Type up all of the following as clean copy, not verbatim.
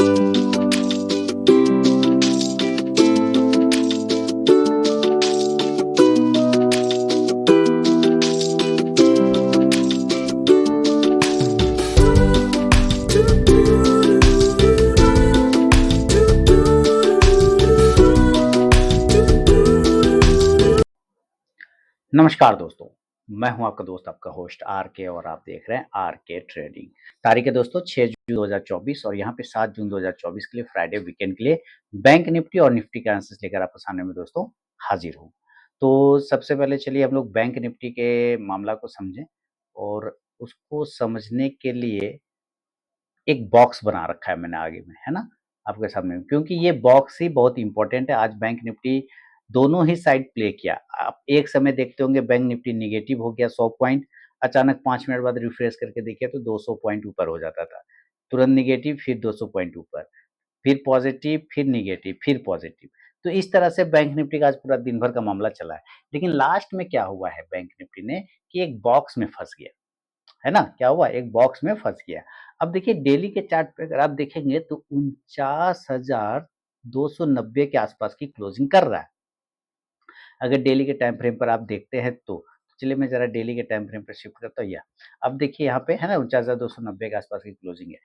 नमस्कार दोस्तों, मैं हूं आपका दोस्त आपका होस्ट आर के और आप देख रहे हैं आर के ट्रेडिंग। तारीख है दोस्तों 6 जून 2024 और यहाँ पे 7 जून 2024 के लिए फ्राइडे वीकेंड के लिए बैंक निफ्टी और निफ्टी के आंसर्स लेकर आपके सामने में दोस्तों हाजिर हूँ। तो सबसे पहले चलिए हम लोग बैंक निफ्टी के मामला को समझें और उसको समझने के लिए एक बॉक्स बना रखा है मैंने आगे में, है ना? आपके सामने में क्योंकि ये बॉक्स ही बहुत इंपॉर्टेंट है। आज बैंक निफ्टी दोनों ही साइड प्ले किया। आप एक समय देखते होंगे बैंक निफ्टी नेगेटिव हो गया 100 पॉइंट, अचानक 5 मिनट बाद रिफ्रेश करके देखिए तो 200 पॉइंट ऊपर हो जाता था। तुरंत नेगेटिव फिर 200 पॉइंट ऊपर, फिर पॉजिटिव, फिर नेगेटिव, फिर पॉजिटिव। तो इस तरह से बैंक निफ्टी का आज पूरा दिन भर का मामला चला है। लेकिन लास्ट में क्या हुआ है बैंक निफ्टी ने कि एक बॉक्स में फँस गया। है ना? क्या हुआ? एक बॉक्स में फँस गया। अब देखिए डेली के चार्ट पे अगर आप देखेंगे तो 49,290 के आसपास की क्लोजिंग कर रहा है। अगर डेली के टाइम फ्रेम पर आप देखते हैं तो चलिए मैं ज़रा डेली के टाइम फ्रेम पर शिफ्ट करता हूँ या अब देखिए यहाँ पे है ना 49,290 के आसपास की क्लोजिंग है।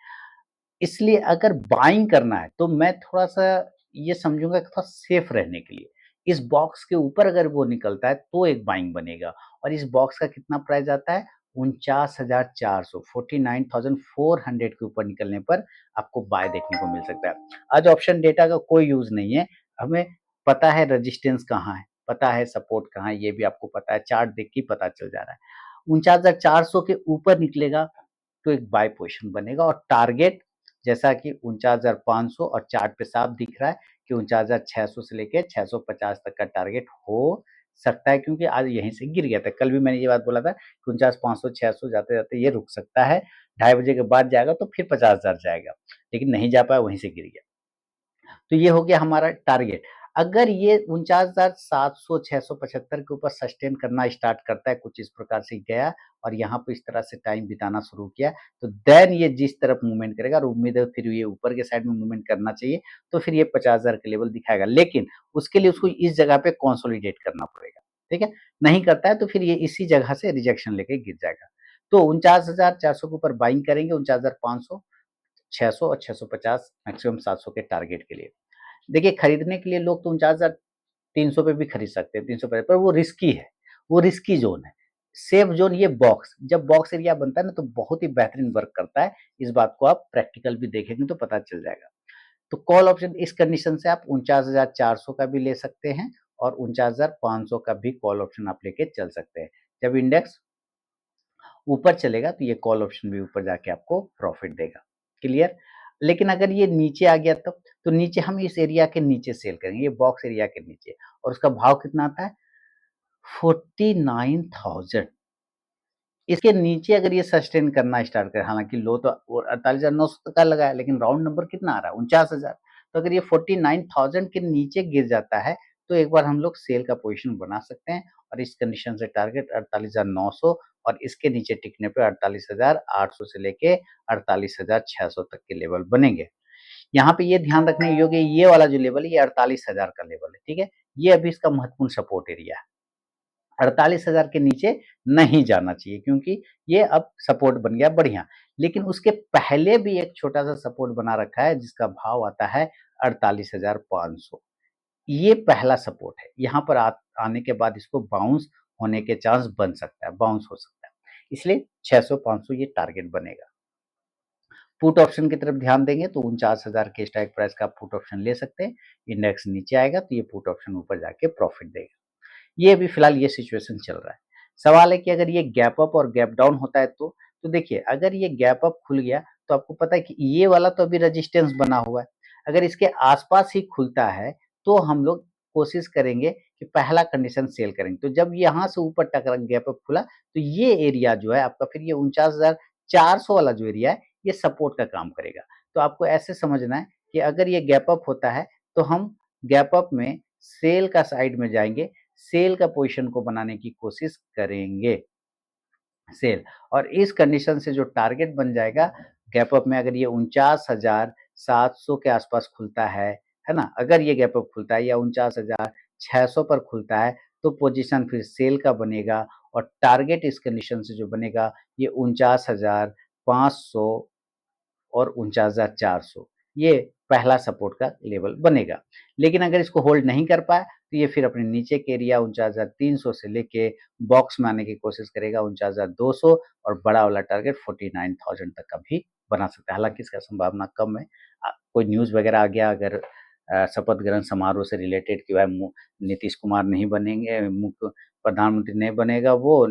इसलिए अगर बाइंग करना है तो मैं थोड़ा-सा ये समझूँगा कि थोड़ा सेफ रहने के लिए। इस बॉक्स के ऊपर अगर वो निकलता है तो एक बाइंग बनेगा और इस बॉक्स का कितना प्राइस आता है 49,400 49,400 के ऊपर निकलने पर आपको बाय देखने को मिल सकता है। आज ऑप्शन डेटा का कोई यूज़ नहीं है। हमें पता है रेजिस्टेंस कहाँ है, पता है सपोर्ट कहाँ है, ये भी आपको पता है, चार्ट देख के ही पता चल जा रहा है। 49,400 के ऊपर निकलेगा तो एक बाय पोज़ीशन बनेगा और टारगेट जैसा कि 49,500 और चार्ट पे साफ दिख रहा है कि 49,600 से लेके 650 तक का टारगेट हो सकता है क्योंकि आज यहीं से गिर गया था। कल भी मैंने ये बात बोला था कि 49,500 600 जाते-जाते ये रुक सकता है, ढाई बजे के बाद जाएगा तो फिर 50,000 जाएगा, लेकिन नहीं जा पाया वहीं से गिर गया। तो ये हो गया हमारा टारगेट। अगर ये 49,700 675 के ऊपर सस्टेन करना स्टार्ट करता है, कुछ इस प्रकार से गया और यहाँ पे इस तरह से टाइम बिताना शुरू किया, तो देन ये जिस तरफ मूवमेंट करेगा और उम्मीद है फिर ये ऊपर के साइड में मूवमेंट करना चाहिए, तो फिर ये 50,000 के लेवल दिखाएगा। लेकिन उसके लिए उसको इस जगह पे कंसोलिडेट करना पड़ेगा, ठीक है? नहीं करता है तो फिर ये इसी जगह से रिजेक्शन लेके गिर जाएगा। तो 49,400 के ऊपर बाइंग करेंगे, 49,500, 600 और 650 मैक्सिमम 700 के टारगेट के लिए। देखिए खरीदने के लिए लोग तो 49,300 पे भी खरीद सकते हैं, 300 पे पर वो रिस्की है, वो रिस्की ज़ोन है। सेफ ज़ोन ये बॉक्स जब बॉक्स एरिया बनता है ना तो बहुत ही बेहतरीन वर्क करता है। इस बात को आप प्रैक्टिकल भी देखेंगे तो पता चल जाएगा। तो कॉल ऑप्शन इस कंडीशन से आप 49,400 का भी ले सकते हैं और 49,500 का भी कॉल ऑप्शन आप लेके चल सकते हैं। जब इंडेक्स ऊपर चलेगा तो ये कॉल ऑप्शन भी ऊपर जाके आपको प्रॉफिट देगा। क्लियर? लेकिन अगर ये नीचे आ गया तब? तो नीचे हम इस एरिया के नीचे सेल करेंगे, ये बॉक्स एरिया के नीचे और उसका भाव कितना आता है 49,000। इसके नीचे अगर ये सस्टेन करना स्टार्ट करे, हालाँकि लो तो वो 48,900 का लगा है, लेकिन राउंड नंबर कितना आ रहा है 49,000। तो अगर ये 49,000 के नीचे गिर जाता है, तो एक बार हम लोग सेल का पोज़ीशन बना सकते हैं और इस कंडीशन से टारगेट 48,900 और इसके नीचे टिकने पे 48,800 से लेके 48,600 तक के लेवल बनेंगे। यहाँ पे ये ध्यान रखने योग्य ये वाला जो लेवल है, ये 48,000 का लेवल है, ठीक है? ये अभी इसका महत्वपूर्ण सपोर्ट एरिया है। 48,000 के नीचे नहीं जाना चाहिए क्योंकि ये अब सपोर्ट बन गया बढ़िया। लेकिन उसके पहले भी एक छोटा-सा सपोर्ट बना रखा है जिसका भाव आता है 48,500। ये पहला सपोर्ट है। यहाँ पर आने के बाद इसको बाउंस होने के चांस बन सकता है, बाउंस हो सकता है। इसलिए 600-500 ये टारगेट बनेगा। पुट ऑप्शन की तरफ ध्यान देंगे तो 49,000 के स्ट्राइक प्राइस का पुट ऑप्शन ले सकते हैं। इंडेक्स नीचे आएगा तो ये पुट ऑप्शन ऊपर जाके प्रॉफिट देगा। ये अभी फिलहाल ये सिचुएशन चल रहा है। सवाल है कि अगर ये गैप अप और गैप डाउन होता है तो देखिए अगर ये गैप अप खुल गया तो आपको पता है कि ये वाला तो अभी रेजिस्टेंस बना हुआ है। अगर इसके आस-पास ही खुलता है तो हम लोग कोशिश करेंगे कि पहला कंडीशन सेल करेंगे। तो जब यहाँ से ऊपर टकरा गैप अप खुला तो ये एरिया जो है आपका फिर ये 49,400 वाला जो एरिया है ये सपोर्ट का काम करेगा। तो आपको ऐसे समझना है कि अगर ये गैप अप होता है तो हम गैप अप में सेल का साइड में जाएँगे, सेल का पोज़ीशन को बनाने की कोशिश करेंगे, सेल और इस कंडीशन से जो टारगेट बन जाएगा गैप अप में अगर ये 49,700 के आसपास खुलता है ना? अगर ये गैप अप खुलता है या 49,600 पर खुलता है, तो पोजीशन फिर सेल का बनेगा और टारगेट इस कंडीशन से जो बनेगा ये 49,500 और 49,400 ये पहला सपोर्ट का लेवल बनेगा। लेकिन अगर इसको होल्ड नहीं कर पाया तो ये फिर अपने नीचे के एरिया 49,300 से लेके बॉक्स में आने की कोशिश करेगा 49,200 और बड़ा वाला टारगेट 49,000 तक का भी बना सकता है। हालाँकि इसका संभावना कम है। कोई न्यूज़ वगैरह आ गया अगर शपथ ग्रहण समारोह से रिलेटेड कि भाई नीतीश कुमार नहीं बनेंगे, मुख्य प्रधानमंत्री नहीं बनेगा वो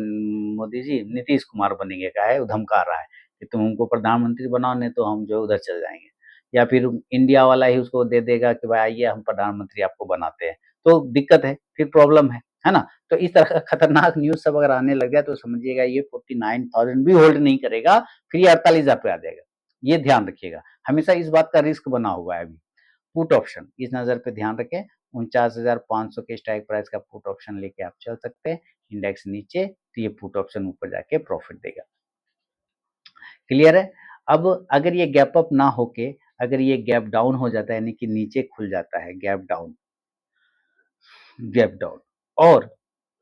मोदी जी नीतीश कुमार बनेंगे का है, वो धमका रहा है। कि तुम हमको प्रधानमंत्री बनाओ नहीं तो हम जो है उधर चले जाएँगे। या फिर इंडिया वाला ही उसको दे देगा कि भाई आइए हम प्रधानमंत्री आपको बनाते हैं। तो दिक्कत है, फिर प्रॉब्लम है ना? तो इस तरह का खतरनाक न्यूज़ सब अगर आने लग गया तो समझिएगा ये 49,000 भी होल्ड नहीं करेगा, फिर ये 48,000 पे आ जाएगा। ये ध्यान रखिएगा। हमेशा इस बात का रिस्क बना हुआ है अभी। पुट ऑप्शन इस नज़र पे ध्यान रखें 49,500 के स्ट्राइक प्राइस का पुट ऑप्शन लेके आप चल सकते हैं। इंडेक्स नीचे तो ये पुट ऑप्शन ऊपर जाके प्रॉफिट देगा। क्लियर है? अब अगर ये गैप अप ना होके अगर ये गैप डाउन हो जाता है यानी कि नीचे खुल जाता है गैप डाउन और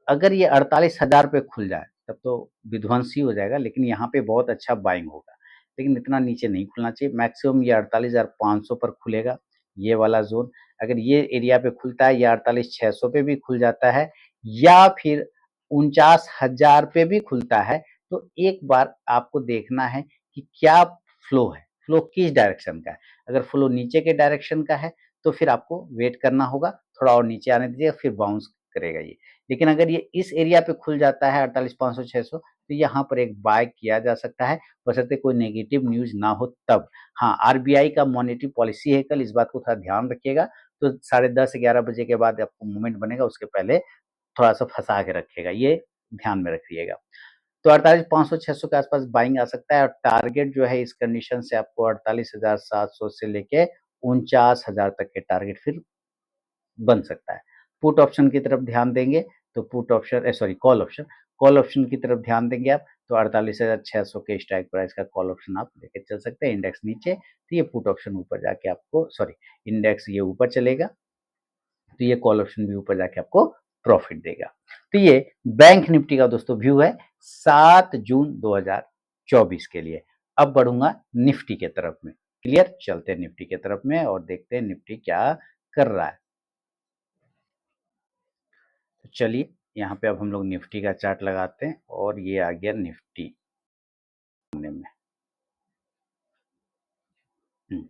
अगर ये 48,000 पे खुल जाए तब तो विध्वंसी हो जाएगा लेकिन यहाँ पे बहुत अच्छा बाइंग होगा। लेकिन इतना नीचे नहीं खुलना चाहिए मैक्सिमम ये 48,500 पर खुलेगा ये वाला ज़ोन। अगर ये एरिया पे खुलता है या 48,600 पे भी खुल जाता है या फिर 49,000 पे भी खुलता है तो एक बार आपको देखना है कि क्या फ्लो है, फ्लो किस डायरेक्शन का है। अगर फ्लो नीचे के डायरेक्शन का है तो फिर आपको वेट करना होगा, थोड़ा और नीचे आने दीजिएगा फिर बाउंस करेगा ये। लेकिन अगर ये इस एरिया पे खुल जाता है 48,500 600 तो यहाँ पर एक बाय किया जा सकता है, बशर्ते कोई नेगेटिव न्यूज़ ना हो तब। हाँ, आरबीआई का मॉनेटरी पॉलिसी है कल, इस बात को थोड़ा ध्यान रखिएगा। तो 10:30-11 बजे के बाद आपको मूवमेंट बनेगा, उसके पहले थोड़ा-सा फँसा के रखिएगा, ये ध्यान में रखिएगा। तो 48,500-600 के आसपास बाइंग आ सकता है और टारगेट जो है इस कंडीशन से आपको 48,700 से लेके 49,000 तक के टारगेट फिर बन सकता है। पुट ऑप्शन की तरफ ध्यान देंगे तो put option sorry call option की तरफ ध्यान देंगे आप तो 48,600 के स्ट्राइक प्राइस का कॉल ऑप्शन आप लेके चल सकते हैं। इंडेक्स नीचे तो ये पुट ऑप्शन ऊपर जाके आपको सॉरी इंडेक्स ये ऊपर चलेगा तो ये कॉल ऑप्शन भी ऊपर जाके आपको प्रॉफिट देगा। तो ये बैंक निफ्टी का दोस्तों व्यू है 7 जून 2024 के लिए। अब बढ़ूंगा निफ्टी के तरफ में। क्लियर? चलते हैं निफ्टी के तरफ में और देखते हैं निफ्टी क्या कर रहा है। तो चलिए यहाँ पे अब हम लोग निफ्टी का चार्ट लगाते हैं और ये आ गया निफ्टी में। हम्म,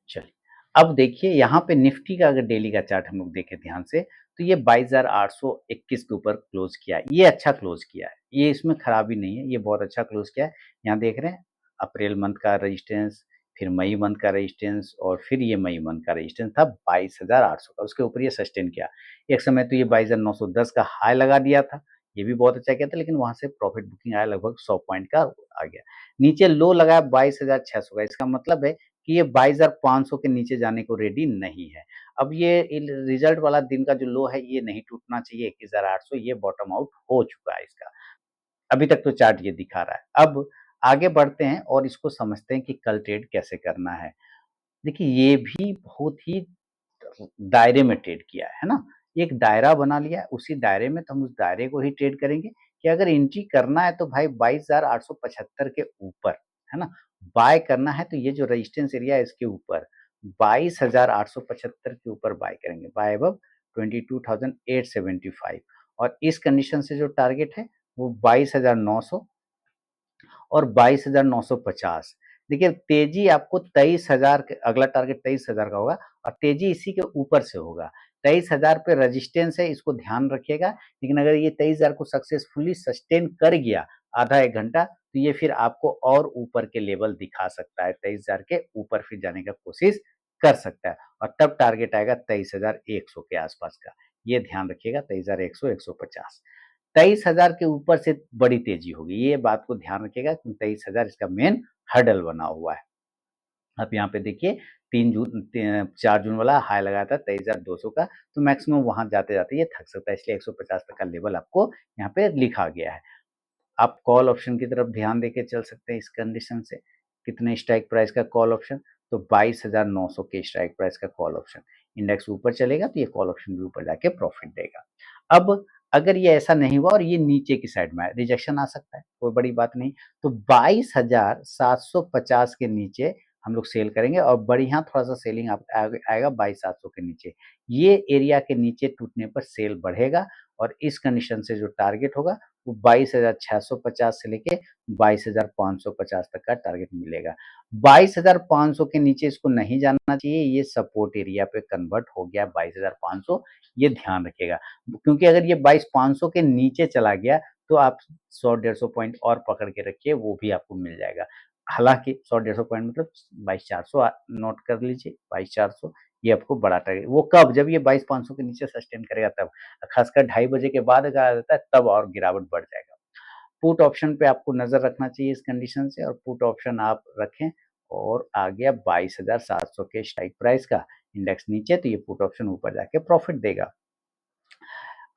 चलिए अब देखिए यहाँ पे निफ्टी का अगर डेली का चार्ट हम लोग देखें ध्यान से तो ये 22,821 के ऊपर क्लोज किया है। ये अच्छा क्लोज किया है, ये इसमें खराबी नहीं है, ये बहुत अच्छा क्लोज किया है। यहाँ देख रहे हैं अप्रैल मंथ का रेजिस्टेंस, फिर मई मंथ का रेजिस्टेंस और फिर ये मई मंथ का रेजिस्टेंस था 22,800 का, उसके ऊपर ये सस्टेन किया। एक समय तो ये 22,910 का हाई लगा दिया था, ये भी बहुत अच्छा किया था लेकिन वहां से प्रॉफिट बुकिंग आया लगभग 100 पॉइंट का आ गया। नीचे लो लगाया 22,600 का, इसका मतलब है कि ये 22,500 के नीचे जाने को रेडी नहीं है। अब ये रिजल्ट वाला दिन का जो लो है ये नहीं टूटना चाहिए 21,800, ये बॉटम आउट हो चुका है इसका। अभी तक तो चार्ट ये दिखा रहा है। अब आगे बढ़ते हैं और इसको समझते हैं कि कल ट्रेड कैसे करना है। देखिए ये भी बहुत ही दायरे में ट्रेड किया है ना? एक दायरा बना लिया है, उसी दायरे में तो हम उस दायरे को ही ट्रेड करेंगे कि अगर एंट्री करना है तो भाई 22,875 के ऊपर, है ना? बाय करना है तो ये जो रेजिस्टेंस एरिया है इसके ऊपर 22,875 के ऊपर बाय करेंगे, बाय अबव 22,875 और इस कंडीशन से जो टारगेट है वो 22,900 और 22,950। देखिए तेजी आपको 23,000 के अगला टारगेट 23,000 का होगा और तेजी इसी के ऊपर से होगा। 23,000 पे रेजिस्टेंस है, इसको ध्यान रखिएगा। लेकिन अगर ये 23,000 को सक्सेसफुली सस्टेन कर गया आधा 1 घंटा तो ये फिर आपको और ऊपर के लेवल दिखा सकता है। 23,000 के ऊपर फिर जाने का कोशिश कर सकता है और तब टारगेट आएगा 23,100 के आसपास का। ये ध्यान रखिएगा 23,100 150। 23,000 के ऊपर से बड़ी तेजी होगी, ये बात को ध्यान रखिएगा क्योंकि 23,000 इसका मेन हर्डल बना हुआ है। आप यहाँ पे देखिए 4 जून वाला हाई लगाया था 23,200 का, तो मैक्सिमम वहां जाते जाते ये थक सकता है, इसलिए 150 तक का लेवल आपको यहाँ पे लिखा गया है। आप कॉल ऑप्शन की तरफ ध्यान देके चल सकते हैं इस कंडीशन से। कितने स्ट्राइक प्राइस का कॉल ऑप्शन, तो 22,900 के स्ट्राइक प्राइस का कॉल ऑप्शन। इंडेक्स ऊपर चलेगा तो ये कॉल ऑप्शन भी ऊपर जाके प्रॉफिट देगा। अब अगर ये ऐसा नहीं हुआ और ये नीचे की साइड में है, रिजेक्शन आ सकता है, कोई बड़ी बात नहीं। तो 22,750 के नीचे हम लोग सेल करेंगे और बढ़िया थोड़ा-सा सेलिंग आएगा 22,700 के नीचे। ये एरिया के नीचे टूटने पर सेल बढ़ेगा और इस कंडीशन से जो टारगेट होगा वो 22,650 से लेके 22,550 तक का टारगेट मिलेगा। 22,500 के नीचे इसको नहीं जाना चाहिए, ये सपोर्ट एरिया पे कन्वर्ट हो गया 22,500, ये ध्यान रखिएगा। क्योंकि अगर ये 22,500 के नीचे चला गया तो आप 100-150 पॉइंट और पकड़ के रखिए, वो भी आपको मिल जाएगा। हालाँकि 100-150 पॉइंट मतलब 22,400 नोट कर लीजिए, 22,400 ये आपको बड़ा टारगेट, वो कब? जब ये 22,500 के नीचे सस्टेन करेगा तब। खासकर 2:30 बजे के बाद अगर आ जाता है तब और गिरावट बढ़ जाएगा। पुट ऑप्शन पे आपको नज़र रखना चाहिए इस कंडीशन से, और पुट ऑप्शन आप रखें और आ गया 22,700 के स्ट्राइक प्राइस का, इंडेक्स नीचे तो ये पुट ऑप्शन ऊपर जाके प्रॉफिट देगा।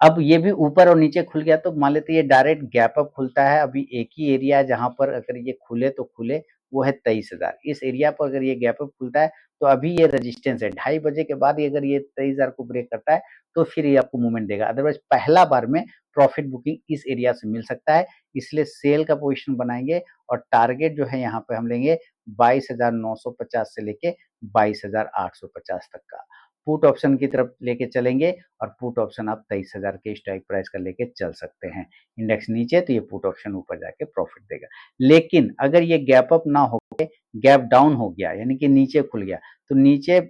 अब ये भी ऊपर और नीचे खुल गया तो मान लेते हैं ये डायरेक्ट गैप अप खुलता है, अभी एक ही एरिया है जहाँ पर अगर ये खुले तो खुले, वो है 23,000। इस एरिया पर अगर ये गैप अप खुलता है तो अभी ये रेजिस्टेंस है, 2:30 बजे के बाद ये अगर ये 23,000 को ब्रेक करता है तो फिर ये आपको मूवमेंट देगा। अदरवाइज़ पहला बार में प्रॉफिट बुकिंग इस एरिया से मिल सकता है, इसलिए सेल का पोज़ीशन बनाएँगे और टारगेट जो है यहाँ पे हम लेंगे 22,950 से लेके 22,850 तक का। पुट ऑप्शन की तरफ लेके चलेंगे और पुट ऑप्शन आप 23,000 के स्ट्राइक प्राइस का लेके चल सकते हैं। इंडेक्स नीचे तो ये पुट ऑप्शन ऊपर जाके प्रॉफिट देगा। लेकिन अगर ये गैप अप ना होके गैप डाउन हो गया यानी कि नीचे खुल गया, तो नीचे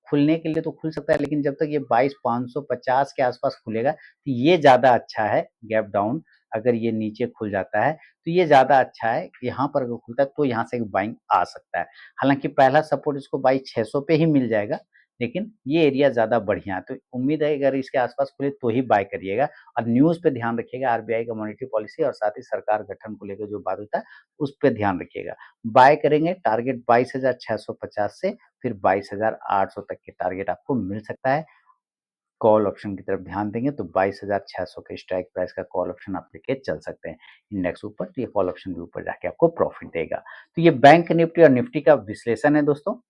खुलने के लिए तो खुल सकता है, लेकिन जब तक ये 22,550 के आस-पास खुलेगा, तो ये ज़्यादा अच्छा है गैप डाउन। अगर ये नीचे खुल जाता है, तो ये ज़्यादा अच्छा है। यहाँ पर अगर खुलता है तो यहाँ से बाइंग आ सकता है। हालाँकि पहला सपोर्ट इसको 22,600 पे ही मिल जाएगा, लेकिन ये एरिया ज़्यादा बढ़िया है। तो उम्मीद है अगर इसके आस-पास खुले तो ही बाय करिएगा, और न्यूज़ पे ध्यान रखिएगा, आरबीआई का मॉनेटरी पॉलिसी और साथ ही सरकार गठन को लेकर जो बात होता है, उस पे ध्यान रखिएगा। बाय करेंगे टारगेट 22,650 से फिर 22,800 तक के टारगेट आपको मिल सकता है। कॉल ऑप्शन की तरफ ध्यान देंगे तो 22,600 के स्ट्राइक प्राइस का कॉल ऑप्शन आप लेके चल सकते हैं। इंडेक्स ऊपर तो ये कॉल ऑप्शन भी ऊपर जाके आपको प्रॉफिट देगा। तो ये बैंक निफ्टी और निफ्टी का विश्लेषण है दोस्तों।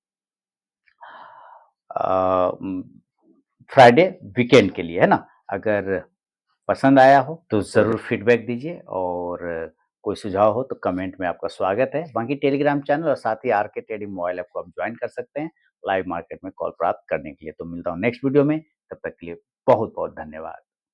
फ्राइडे वीकेंड के लिए, है ना? अगर पसंद आया हो तो ज़रूर फीडबैक दीजिए, और कोई सुझाव हो तो कमेंट में आपका स्वागत है। बाकी टेलीग्राम चैनल और साथ ही आरके ट्रेडिंग मोबाइल ऐप को आप जॉइन कर सकते हैं लाइव मार्केट में कॉल प्राप्त करने के लिए। तो मिलता हूँ नेक्स्ट वीडियो में, तब तक के लिए बहुत-बहुत धन्यवाद।